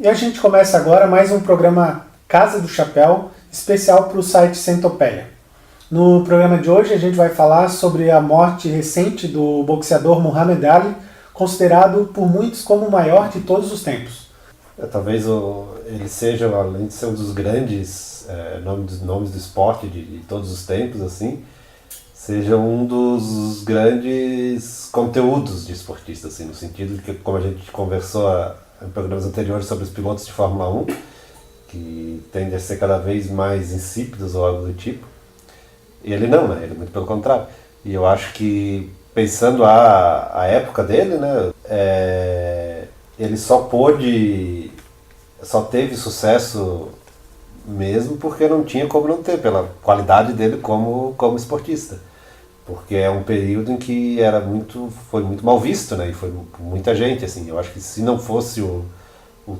E a gente começa agora mais um programa Casa do Chapéu, especial para o site Centopeia. No programa de hoje a gente vai falar sobre a morte recente do boxeador Muhammad Ali, considerado por muitos como o maior de todos os tempos. Talvez ele seja, além de ser um dos grandes nomes do esporte de todos os tempos, assim, seja um dos grandes conteúdos de esportista, assim, no sentido de que, como a gente conversou em programas anteriores sobre os pilotos de Fórmula 1, que tendem a ser cada vez mais insípidos ou algo do tipo, ele não, né? Ele muito pelo contrário. E eu acho que, pensando a época dele, né, ele só teve sucesso mesmo porque não tinha como não ter, pela qualidade dele como esportista. Porque é um período em que foi muito mal visto, né? E foi por muita gente, assim. Eu acho que se não fosse o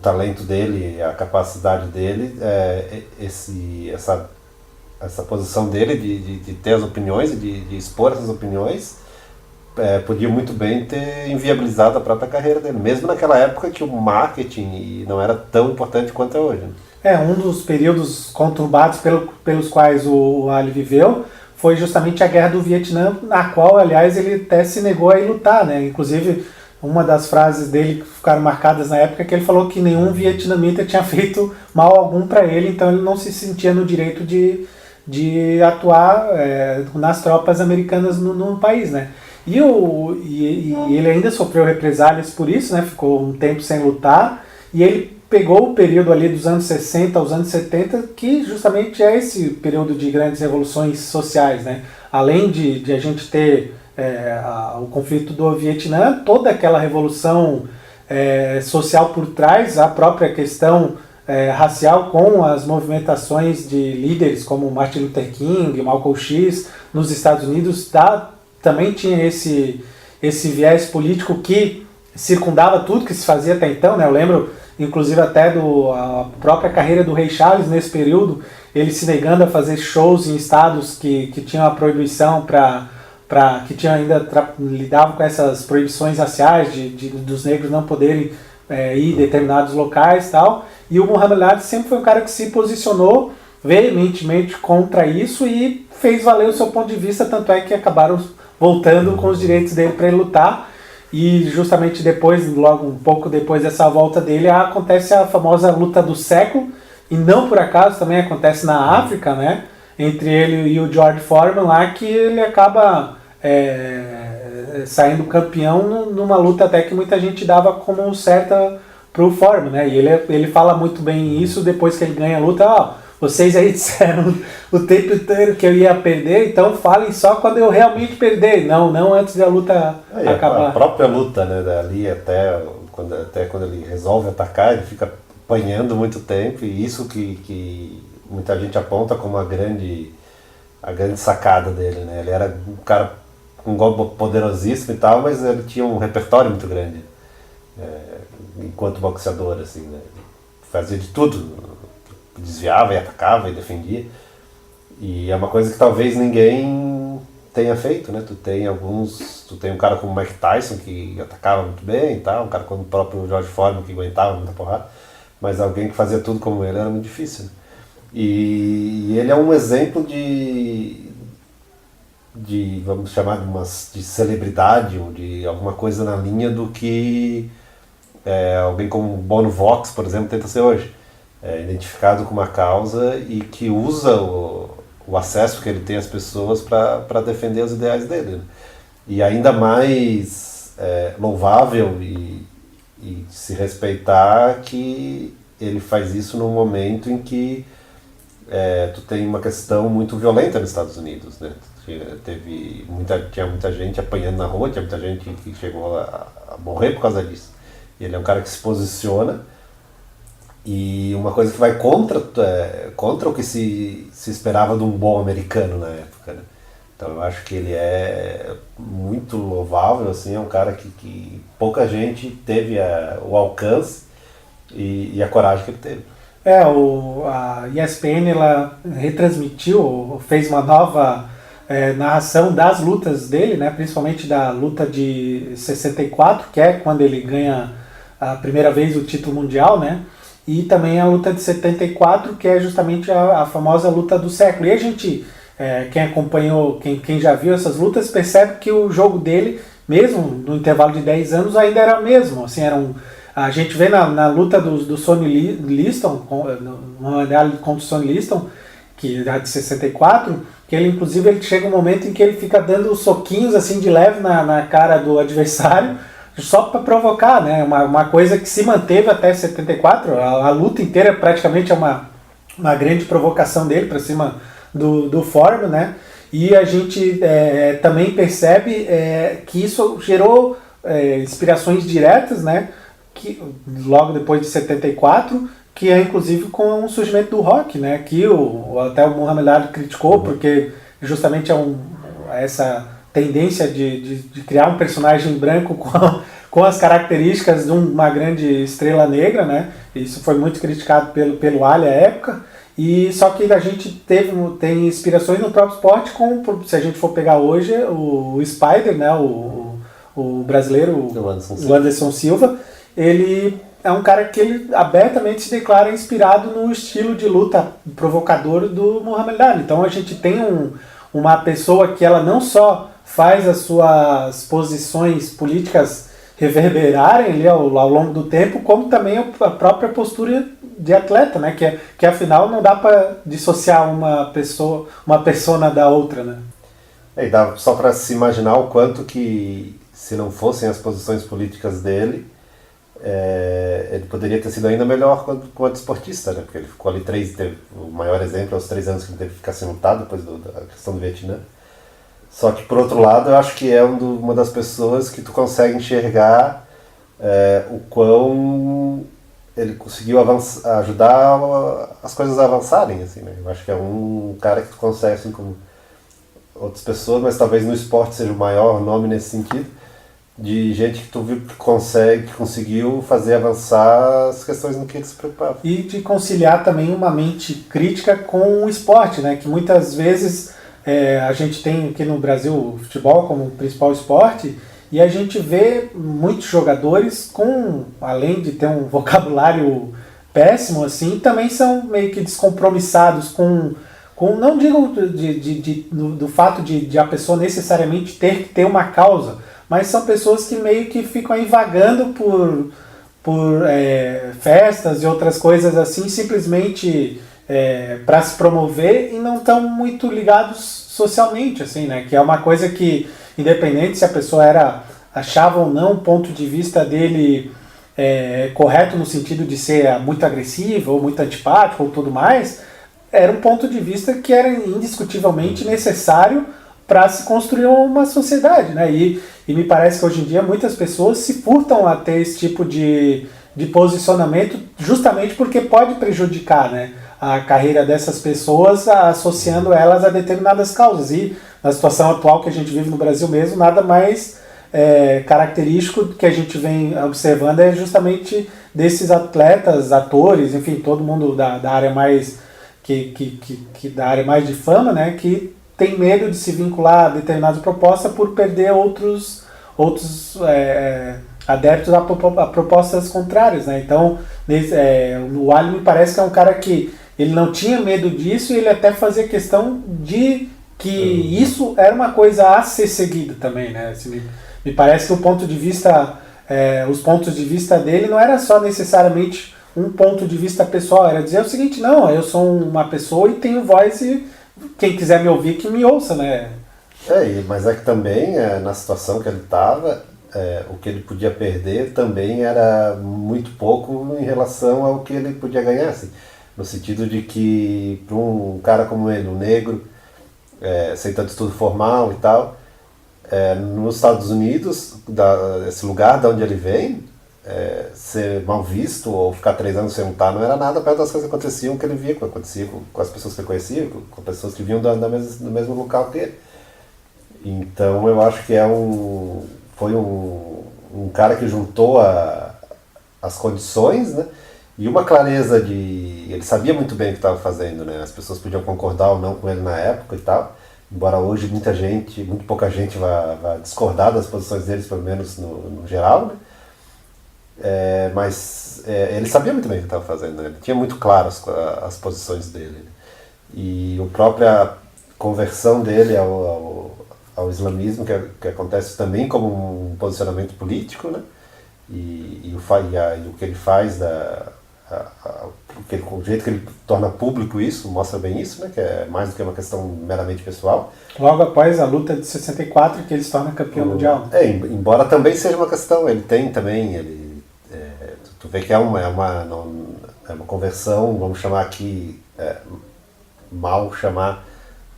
talento dele, a capacidade dele, essa posição dele de ter as opiniões e de expor essas opiniões, podia muito bem ter inviabilizado a própria carreira dele, mesmo naquela época que o marketing não era tão importante quanto é hoje. Um dos períodos conturbados pelos quais o Ali viveu foi justamente a Guerra do Vietnã, na qual, aliás, ele até se negou a ir lutar, né? Inclusive, uma das frases dele que ficaram marcadas na época é que ele falou que nenhum vietnamita tinha feito mal algum para ele, então ele não se sentia no direito de atuar nas tropas americanas no país, né? E ele ainda sofreu represálias por isso, né? Ficou um tempo sem lutar, e ele pegou o período ali dos anos 60 aos anos 70, que justamente é esse período de grandes revoluções sociais, né? Além de a gente ter o conflito do Vietnã, toda aquela revolução social por trás, a própria questão racial com as movimentações de líderes como Martin Luther King, Malcolm X nos Estados Unidos, também tinha esse viés político que circundava tudo que se fazia até então, né? Eu lembro, inclusive, até a própria carreira do Rei Charles nesse período, ele se negando a fazer shows em estados que tinham a proibição que tinha lidavam com essas proibições raciais dos negros não poderem ir em determinados locais e tal. E o Muhammad Ali sempre foi um cara que se posicionou veementemente contra isso e fez valer o seu ponto de vista, tanto é que acabaram voltando com os direitos dele para ele lutar. E justamente logo um pouco depois dessa volta dele, acontece a famosa luta do século, e não por acaso também acontece na África, né? Entre ele e o George Foreman lá, que ele acaba saindo campeão numa luta até que muita gente dava como certa pro Foreman, né? E ele fala muito bem isso depois que ele ganha a luta. Vocês aí disseram o tempo inteiro que eu ia perder, então falem só quando eu realmente perder, não antes da luta acabar. A própria luta, né, dali até quando ele resolve atacar, ele fica apanhando muito tempo, e isso que muita gente aponta como a grande sacada dele, né? Ele era um cara com um golpe poderosíssimo e tal, mas ele tinha um repertório muito grande, enquanto boxeador, assim, né? Fazia de tudo. Desviava e atacava e defendia, e é uma coisa que talvez ninguém tenha feito, né? Tu tem um cara como o Mike Tyson que atacava muito bem e tal, um cara como o próprio George Foreman que aguentava muita porrada, mas alguém que fazia tudo como ele era muito difícil, né? E ele é um exemplo de vamos chamar de celebridade ou de alguma coisa na linha do que alguém como Bono Vox, por exemplo, tenta ser hoje. Identificado com uma causa e que usa o acesso que ele tem às pessoas para defender os ideais dele, né? E ainda mais louvável e se respeitar que ele faz isso num momento em que tu tem uma questão muito violenta nos Estados Unidos, né? Tinha muita gente apanhando na rua, tinha muita gente que chegou a morrer por causa disso. E ele é um cara que se posiciona, e uma coisa que vai contra o que se esperava de um bom americano na época, né? Então eu acho que ele é muito louvável, assim, é um cara que pouca gente teve o alcance e a coragem que ele teve. A ESPN ela retransmitiu, fez uma nova narração das lutas dele, né, principalmente da luta de 64, que é quando ele ganha a primeira vez o título mundial, né? e também a luta de 74, que é justamente a famosa luta do século. E a gente, quem acompanhou, quem já viu essas lutas, percebe que o jogo dele, mesmo no intervalo de 10 anos, ainda era o mesmo. Assim, a gente vê na luta do Sonny Liston, contra o Sonny Liston, que é de 64, que ele inclusive ele chega um momento em que ele fica dando soquinhos assim de leve na cara do adversário, só para provocar, né? Uma coisa que se manteve até 74, a luta inteira praticamente é uma grande provocação dele para cima do Foreman, né? E a gente também percebe que isso gerou inspirações diretas, né? Que, logo depois de 74, que é inclusive com o surgimento do rock, né? Que até o Muhammad Ali criticou, porque justamente essa tendência de criar um personagem branco com as características de uma grande estrela negra, né? Isso foi muito criticado pelo Ali à época. E só que a gente tem inspirações no próprio esporte, se a gente for pegar hoje o Spider, né? O brasileiro, o Anderson Silva, ele é um cara que ele abertamente se declara inspirado no estilo de luta provocador do Muhammad Ali. Então a gente tem uma pessoa que ela não só faz as suas posições políticas reverberarem ali ao longo do tempo, como também a própria postura de atleta, né? Que afinal não dá para dissociar uma persona da outra, né? E dá só para se imaginar o quanto que, se não fossem as posições políticas dele, ele poderia ter sido ainda melhor quanto esportista, né? Porque ele ficou ali o maior exemplo é os 3 anos que ele teve que ficar sem lutar depois da questão do Vietnã. Só que, por outro lado, eu acho que é uma das pessoas que tu consegue enxergar o quão ele conseguiu ajudar as coisas a avançarem, assim, né? Eu acho que é um cara que tu consegue, assim como outras pessoas, mas talvez no esporte seja o maior nome nesse sentido, de gente que tu viu que conseguiu fazer avançar as questões no que ele se preocupava. E de conciliar também uma mente crítica com o esporte, né? Que muitas vezes a gente tem aqui no Brasil o futebol como principal esporte, e a gente vê muitos jogadores além de ter um vocabulário péssimo, assim, também são meio que descompromissados não digo do fato de a pessoa necessariamente ter que ter uma causa, mas são pessoas que meio que ficam aí vagando por festas e outras coisas assim, simplesmente para se promover, e não estão muito ligados socialmente, assim, né? Que é uma coisa que, independente se a pessoa achava ou não o ponto de vista dele correto no sentido de ser muito agressivo ou muito antipático ou tudo mais, era um ponto de vista que era indiscutivelmente necessário para se construir uma sociedade, né? E me parece que hoje em dia muitas pessoas se furtam a ter esse tipo de posicionamento, justamente porque pode prejudicar, né, a carreira dessas pessoas, associando elas a determinadas causas. E na situação atual que a gente vive no Brasil mesmo, nada mais característico que a gente vem observando é justamente desses atletas, atores, enfim, todo mundo da área mais da área mais de fama, né, que tem medo de se vincular a determinadas propostas por perder outros adeptos a propostas contrárias, né? Então, o Ali me parece que é um cara que ele não tinha medo disso, e ele até fazia questão de que isso era uma coisa a ser seguida também, né? Assim, me parece que os pontos de vista dele não era só necessariamente um ponto de vista pessoal, era dizer o seguinte: não, eu sou uma pessoa e tenho voz, e quem quiser me ouvir que me ouça, né? Mas é que também, na situação que ele estava, o que ele podia perder também era muito pouco em relação ao que ele podia ganhar, assim, no sentido de que, para um cara como ele, um negro, sem tanto estudo formal e tal, nos Estados Unidos, esse lugar de onde ele vem, ser mal visto ou ficar 3 anos sem lutar não era nada perto das coisas que aconteciam, que ele via, que acontecia com as pessoas que ele conhecia, com pessoas que vinham do mesmo local que ele. Então eu acho que foi um cara que juntou as condições, né, e uma clareza ele sabia muito bem o que estava fazendo, né? As pessoas podiam concordar ou não com ele na época e tal, embora hoje muito pouca gente vá discordar das posições deles, pelo menos no geral, né? Mas ele sabia muito bem o que estava fazendo, né? Ele tinha muito claro as posições dele. E a própria conversão dele ao islamismo, que acontece também como um posicionamento político, né? E o que ele faz, o jeito que ele torna público isso, mostra bem isso, né? Que é mais do que uma questão meramente pessoal. Logo após a luta de 64, que ele se torna campeão mundial. Embora também seja uma questão, ele tem também, tu vê que é uma conversão, vamos chamar aqui, mal chamar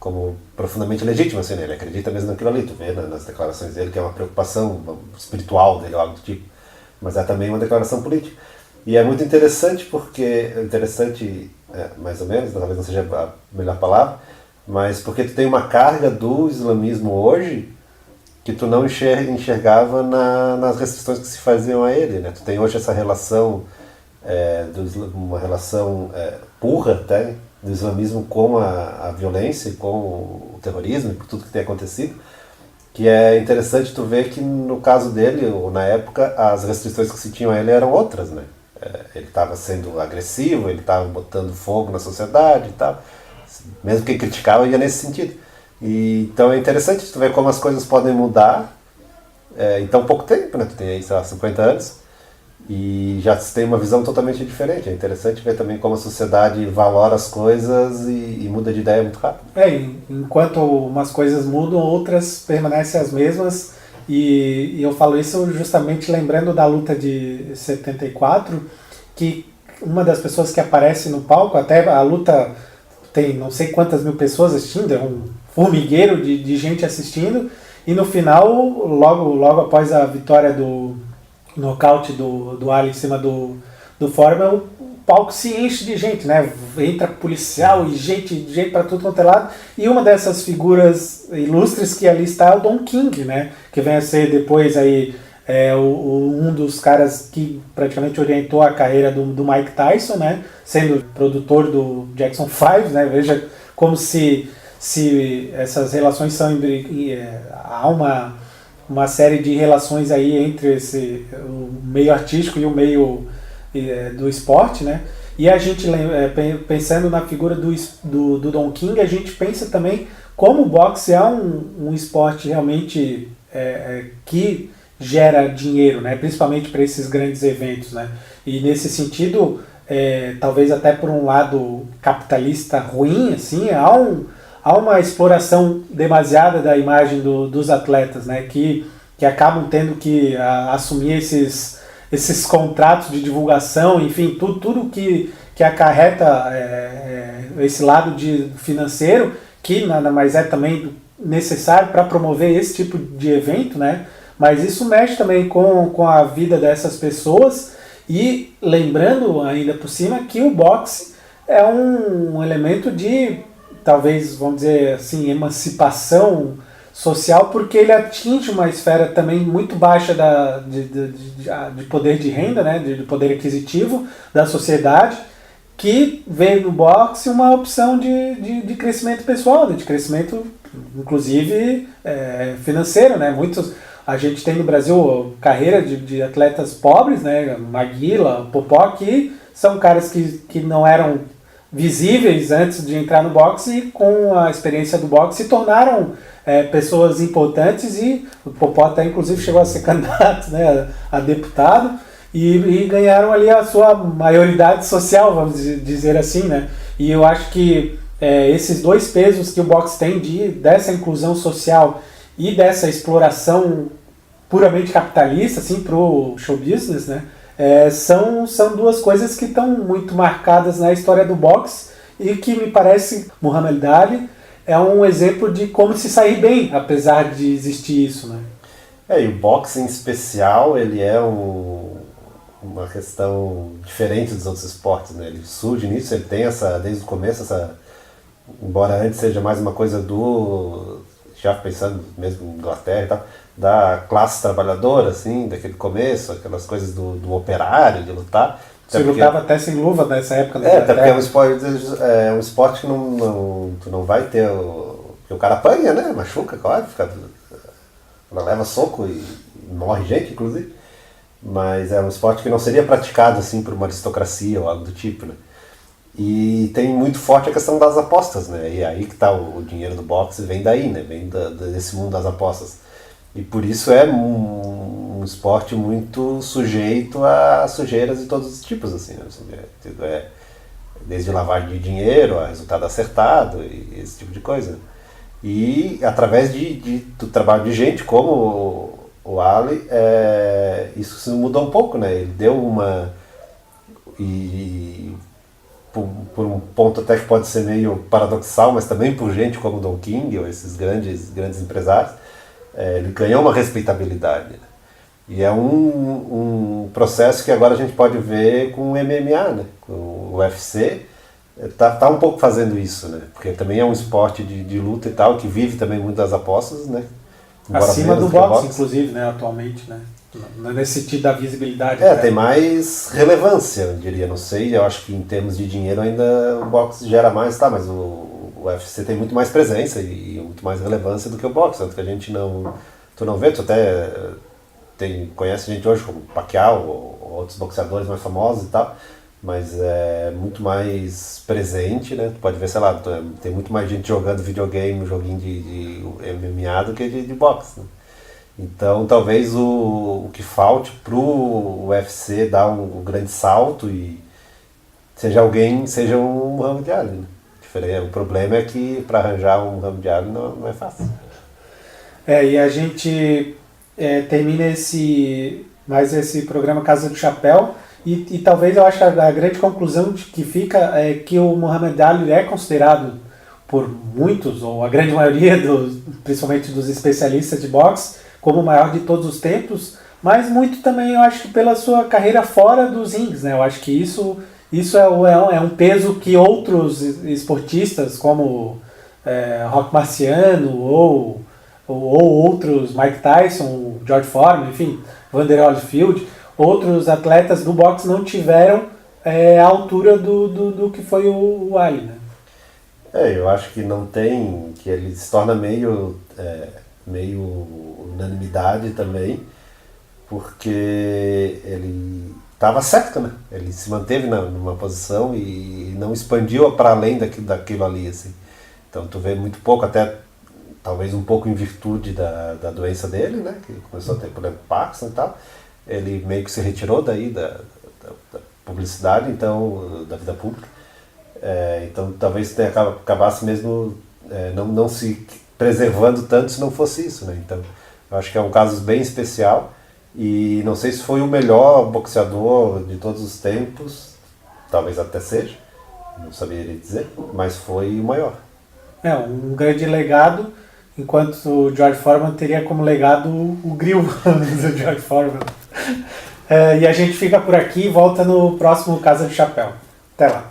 como profundamente legítima, assim, né? Ele acredita mesmo naquilo ali, tu vê nas declarações dele que é uma preocupação espiritual dele, algo do tipo, mas é também uma declaração política. E é muito interessante porque, mais ou menos, talvez não seja a melhor palavra, mas porque tu tem uma carga do islamismo hoje que tu não enxergava nas restrições que se faziam a ele, né? Tu tem hoje essa relação, uma relação pura até, do islamismo com a violência e com o terrorismo e com tudo que tem acontecido, que é interessante tu ver que no caso dele, ou na época, as restrições que se tinham a ele eram outras, né? Ele estava sendo agressivo, ele estava botando fogo na sociedade e tal, mesmo quem criticava ia nesse sentido. Então é interessante tu ver como as coisas podem mudar em tão pouco tempo, né? Tu tem aí, sei lá, 50 anos, e já tem uma visão totalmente diferente. É interessante ver também como a sociedade valora as coisas e muda de ideia muito rápido. Enquanto umas coisas mudam, outras permanecem as mesmas, e eu falo isso justamente lembrando da luta de 74, que uma das pessoas que aparece no palco, até a luta tem não sei quantas mil pessoas assistindo, é um formigueiro de gente assistindo, e no final, logo após a vitória do nocaute do Ali em cima do Foreman, o palco se enche de gente, né? Entra policial e gente para tudo quanto é lado, e uma dessas figuras ilustres que ali está é o Don King, né? Que vem a ser depois aí um dos caras que praticamente orientou a carreira do Mike Tyson, né? Sendo produtor do Jackson 5, né? Veja como se essas relações são... há uma série de relações aí entre o meio artístico e o meio do esporte, né? E a gente, pensando na figura do Don King, a gente pensa também como o boxe é um esporte realmente que gera dinheiro, né? Principalmente para esses grandes eventos, né? E nesse sentido, talvez até por um lado capitalista ruim, assim, há uma exploração demasiada da imagem dos atletas, né, que acabam tendo que assumir esses contratos de divulgação, enfim, tudo que acarreta esse lado financeiro, que nada mais é também necessário para promover esse tipo de evento, né, mas isso mexe também com a vida dessas pessoas, e lembrando ainda por cima que o boxe é um elemento de, talvez, vamos dizer assim, emancipação social, porque ele atinge uma esfera também muito baixa de poder de renda, né, de poder aquisitivo da sociedade, que vê no boxe uma opção de crescimento pessoal, né, de crescimento, inclusive, financeiro, né. A gente tem no Brasil carreira de atletas pobres, né, Maguila, Popó, que são caras que não eram visíveis antes de entrar no boxe, e com a experiência do boxe se tornaram pessoas importantes, e o Popó até inclusive chegou a ser candidato, né, a deputado, e ganharam ali a sua maioridade social, vamos dizer assim, né? E eu acho que esses dois pesos que o boxe tem dessa inclusão social e dessa exploração puramente capitalista, assim, pro show business, né? São duas coisas que estão muito marcadas na história do boxe, e que me parece Muhammad Ali é um exemplo de como se sair bem, apesar de existir isso, né? E o boxe em especial, ele é uma questão diferente dos outros esportes, né? Ele surge nisso, ele tem desde o começo, embora antes seja mais uma coisa já pensando mesmo em Inglaterra e tal, da classe trabalhadora, assim, daquele começo, aquelas coisas do operário, de lutar. Você lutava até sem luva nessa época. Até porque é um esporte que tu não vai ter... Porque o cara apanha, né? Machuca, claro, ela leva soco e morre gente, inclusive. mas é um esporte que não seria praticado assim por uma aristocracia ou algo do tipo, né? E tem muito forte a questão das apostas, né? E aí que tá o dinheiro do boxe, vem daí, né? Vem desse mundo das apostas. E por isso é um esporte muito sujeito a sujeiras de todos os tipos, assim, né? Desde lavagem de dinheiro a resultado acertado e esse tipo de coisa. E através do trabalho de gente como o Ali, isso se mudou um pouco, né? Ele deu uma... E por um ponto até que pode ser meio paradoxal, mas também por gente como Don King ou esses grandes empresários, ele ganhou uma respeitabilidade. Né? E é um processo que agora a gente pode ver com o MMA, né? Com o UFC. Tá um pouco fazendo isso, né? Porque também é um esporte de luta e tal, que vive também muito das apostas, né? Acima do boxe, inclusive, né? Atualmente, né? Nesse sentido da visibilidade. Tem mais relevância, eu diria. Não sei, eu acho que em termos de dinheiro ainda o boxe gera mais, tá? Mas o UFC tem muito mais presença e muito mais relevância do que o boxe. Tanto que a gente não... Tu não vê, tu até conhece gente hoje como Pacquiao ou outros boxeadores mais famosos e tal, mas é muito mais presente, né? Tu pode ver, sei lá, tem muito mais gente jogando videogame, joguinho de MMA do que de boxe, né? Então talvez o que falte pro UFC dar um grande salto e seja um Muhammad Ali, né? O problema é que para arranjar um Muhammad Ali não é fácil. E a gente termina mais esse programa Casa do Chapéu e talvez eu acho que a grande conclusão que fica é que o Muhammad Ali é considerado por muitos, ou a grande maioria, principalmente dos especialistas de boxe, como o maior de todos os tempos, mas muito também eu acho que pela sua carreira fora dos rings, né? Eu acho que isso é um peso que outros esportistas, como Rock Marciano ou outros, Mike Tyson, George Foreman, enfim, Vander Holyfield, outros atletas do boxe não tiveram a altura do que foi o Ali, né? Eu acho que não tem, que ele se torna meio unanimidade também, porque ele estava certo, né? Ele se manteve numa posição e não expandiu para além daquilo ali, assim. Então tu vê muito pouco, até talvez um pouco em virtude da doença dele, né? Que começou a ter problema com Parkinson e tal. Ele meio que se retirou daí da publicidade, então, da vida pública. Então talvez acabasse mesmo não se preservando tanto se não fosse isso, né? Então eu acho que é um caso bem especial e não sei se foi o melhor boxeador de todos os tempos, talvez até seja, não saberia dizer, mas foi o maior. Um grande legado, enquanto o George Foreman teria como legado o grill do George Foreman. E a gente fica por aqui e volta no próximo Casa de Chapéu. Até lá!